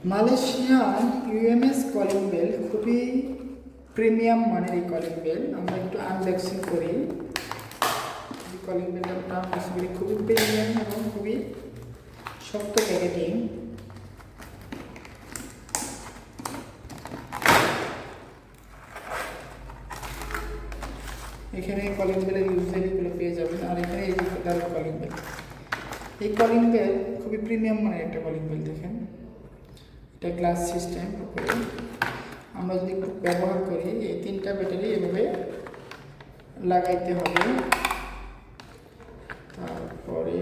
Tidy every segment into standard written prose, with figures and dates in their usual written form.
Malaysian UMS calling bell খুবই premium মানের এই কলিং বেল। আমরা একটু আনবক্সিং করি। এই কলিং বেলটা আমরা আনবক্সিং করি, খুবই প্রিমিয়াম এবং খুবই শক্ত প্যাকেটিং। এখানে কলিং বেলের ইউজারগুলো পেয়ে যাবেন। আর এখানে এই যে কলিং বেল, এই কলিং বেল খুবই প্রিমিয়াম মানের একটা কলিং বেল। দেখেন এটা গ্লাস সিস্টেম উপরে। আমরা যদি একটু ব্যবহার করি, এই 3টা ব্যাটারি এভাবে লাগাইতে হবে। তারপরে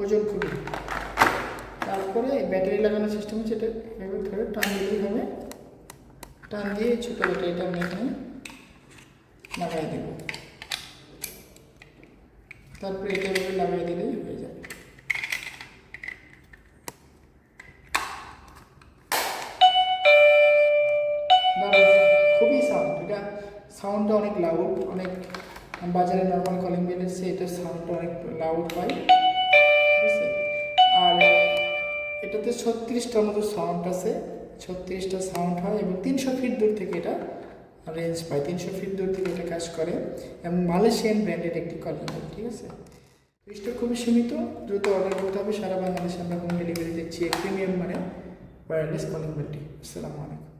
ওজন খুবই, তারপরে ব্যাটারি লাগানোর সিস্টেম হচ্ছে এটা এভাবে ধরে টান দিলেই হবে। টান দিয়ে ছোটো ব্যাটারিটা আমি এখানে লাগাই দেব। তারপরে এটা এভাবে লাগাই দিলেই হয়ে যাবে। খুবই সাউন্ড, এটা সাউন্ডটা অনেক লাউড, অনেক বাজারে নর্মাল কলিং বেলের চেয়ে এটার সাউন্ডটা অনেক লাউড হয়, ঠিক আছে। আর এটাতে 36টার মতো সাউন্ড আছে, 36টা সাউন্ড হয় এবং 300 ফিট দূর থেকে এটা রেঞ্জ পায়। 300 ফিট দূর থেকে এটা কাজ করে এবং মালয়েশিয়ান ব্র্যান্ডের একটি কলিং বেল, ঠিক আছে। স্টক খুবই সীমিত, দ্রুত অর্ডার করতে হবে। সারা বাংলাদেশে আমরা হোম ডেলিভারি দিচ্ছি এই প্রিমিয়াম মানে ওয়্যারলেস কলিং বেলটি। আসসালামু আলাইকুম।